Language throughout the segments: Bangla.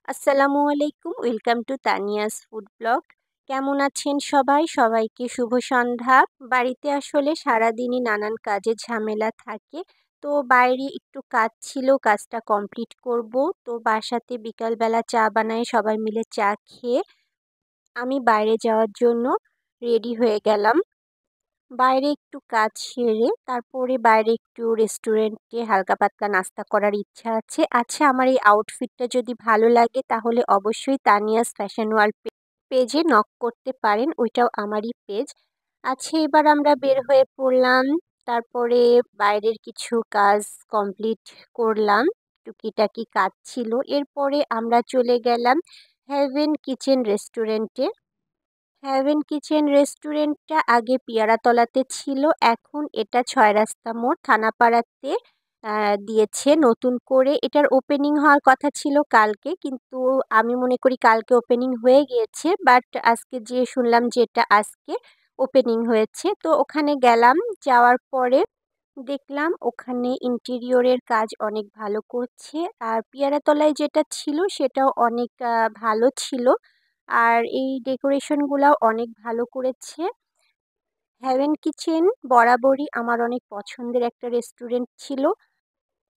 আসসালামু আলাইকুম। Welcome to Tania's food blog. কেমন আছেন সবাই? সবাইকে শুভ সন্ধ্যা। বাড়িতে আসলে সারাদিনই নানান কাজের ঝামেলা থাকে। তো বাইরে একটু কাজ ছিল, কাজটা কমপ্লিট করব। তো বাসাতে বিকালবেলা চা বানায় সবাই মিলে চা খেয়ে আমি বাইরে যাওয়ার জন্য রেডি হয়ে গেলাম। বাইরে একটু কাজ সেরে তারপরে বাইরে একটু রেস্টুরেন্টে হালকা পাতলা নাস্তা করার ইচ্ছা আছে। আচ্ছা, আমার এই আউটফিটটা যদি ভালো লাগে তাহলে অবশ্যই তানিয়াস ফ্যাশন ওয়ার্ল্ড পেজে নক করতে পারেন, ওইটাও আমারই পেজ। আচ্ছা, এবার আমরা বের হয়ে পড়লাম। তারপরে বাইরের কিছু কাজ কমপ্লিট করলাম, টুকিটাকি কাজ ছিল। এরপরে আমরা চলে গেলাম হেভেন কিচেন রেস্টুরেন্টে। হ্যাভেন কিচেন রেস্টুরেন্টটা আগে পিয়ারাতলাতে ছিল, এখন এটা ৬ রাস্তা মোড় থানাপাড়াতে দিয়েছে নতুন করে। এটার ওপেনিং হওয়ার কথা ছিল কালকে, কিন্তু আমি মনে করি কালকে ওপেনিং হয়ে গিয়েছে, বাট আজকে যেয়ে শুনলাম যে এটা আজকে ওপেনিং হয়েছে। তো ওখানে গেলাম, যাওয়ার পরে দেখলাম ওখানে ইন্টেরিয়রের কাজ অনেক ভালো করছে। আর পিয়ারাতলায় যেটা ছিল সেটাও অনেক ভালো ছিল। আর এই ডেকোরেশনগুলাও অনেক ভালো করেছে। হেভেন কিচেন বরাবরই আমার অনেক পছন্দের একটা রেস্টুরেন্ট ছিল।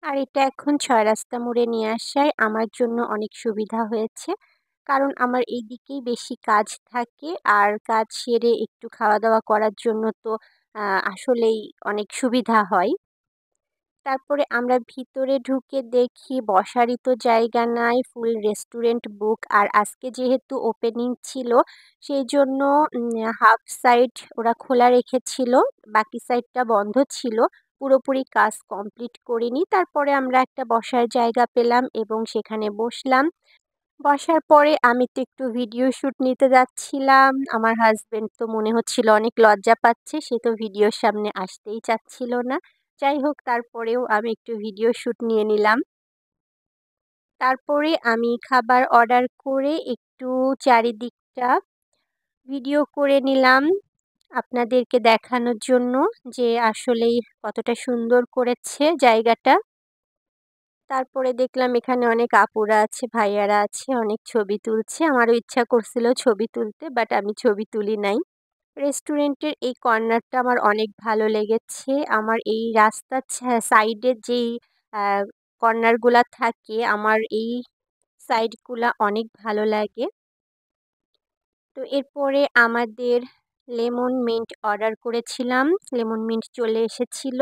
আর এটা এখন ৬ রাস্তা মোড়ে নিয়ে আসায় আমার জন্য অনেক সুবিধা হয়েছে। কারণ আমার এই দিকেই বেশি কাজ থাকে, আর কাজ সেরে একটু খাওয়া-দাওয়া করার জন্য তো আসলেই অনেক সুবিধা হয়। তারপরে আমরা ভিতরে ঢুকে দেখি বসারই তো জায়গা নাই, ফুল রেস্টুরেন্ট বুক। আর আজকে যেহেতু ওপেনিং ছিল সেই জন্য হাফ সাইড ওরা খোলা রেখেছিল, বাকি সাইডটা বন্ধ ছিল। পুরোপুরি কাজ কমপ্লিট করিনি। তারপরে আমরা একটা বসার জায়গা পেলাম এবং সেখানে বসলাম। বসার পরে আমি তো একটু ভিডিও শ্যুট নিতে যাচ্ছিলাম। আমার হাসব্যান্ড তো মনে হচ্ছিল অনেক লজ্জা পাচ্ছে, সে তো ভিডিওর সামনে আসতেই চাচ্ছিল না। যাই হোক, তারপরেও আমি একটু ভিডিও শ্যুট নিয়ে নিলাম। তারপরে আমি খাবার অর্ডার করে একটু চারিদিকটা ভিডিও করে নিলাম আপনাদেরকে দেখানোর জন্য যে আসলেই কতটা সুন্দর করেছে জায়গাটা। তারপরে দেখলাম এখানে অনেক আপুরা আছে, ভাইয়ারা আছে, অনেক ছবি তুলছে। আমারও ইচ্ছা করছিল ছবি তুলতে, বাট আমি ছবি তুলি নাই। রেস্টুরেন্টের এই কর্নারটা আমার অনেক ভালো লেগেছে। আমার এই রাস্তার সাইডের যেই কর্নারগুলা থাকে, আমার এই সাইডগুলা অনেক ভালো লাগে। তো এরপরে আমাদের লেমন মিন্ট অর্ডার করেছিলাম, লেমন মিন্ট চলে এসেছিল।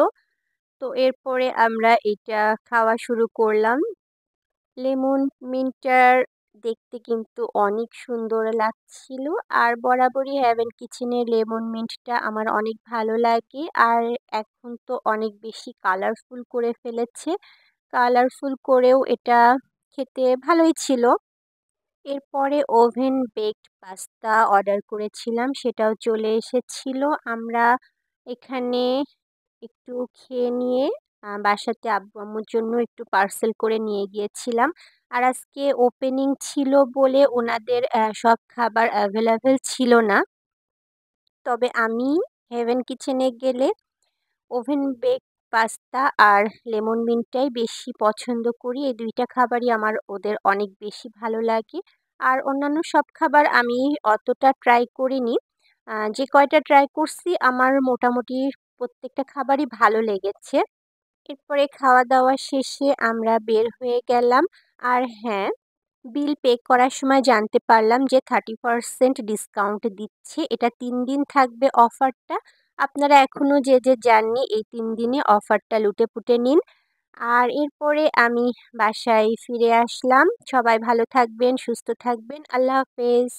তো এরপরে আমরা এটা খাওয়া শুরু করলাম। লেমন মিন্টটার দেখতে কিন্তু অনেক সুন্দর লাগছিল। আর বরাবরই হেভেন কিচেনের লেমন মিন্টটা আমার অনেক ভালো লাগে। আর এখন তো অনেক বেশি কালারফুল করে ফেলেছে। কালারফুল করেও এটা খেতে ভালোই ছিল। এরপরে ওভেন বেকড পাস্তা অর্ডার করেছিলাম, সেটাও চলে এসেছিল। আমরা এখানে একটু খেয়ে নিয়ে বাসাতে আব্বু-আম্মুর জন্য একটু পার্সেল করে নিয়ে গিয়েছিলাম। আর আজকে ওপেনিং ছিল বলে ওনাদের সব খাবার অ্যাভেলেবেল ছিল না। তবে আমি হেভেন কিচেনে গেলে ওভেন বেক পাস্তা আর লেমন মিন্টটাই বেশি পছন্দ করি। এই ২ টা খাবারই আমার ওদের অনেক বেশি ভালো লাগে। আর অন্যান্য সব খাবার আমি অতটা ট্রাই করিনি। যে কয়টা ট্রাই করছি আমার মোটামুটি প্রত্যেকটা খাবারই ভালো লেগেছে। এরপরে খাওয়া-দাওয়া শেষে আমরা বের হয়ে গেলাম। আর হ্যাঁ, বিল পে করার সময় জানতে পারলাম যে 30% ডিসকাউন্ট দিচ্ছে। এটা ৩ দিন থাকবে অফারটা। আপনারা এখনো যে যাননি, এই ৩ দিনে অফারটা লুটে-পুটে নিন। আর এরপরে আমি বাসায় ফিরে আসলাম। সবাই ভালো থাকবেন, সুস্থ থাকবেন। আল্লাহ হাফেজ।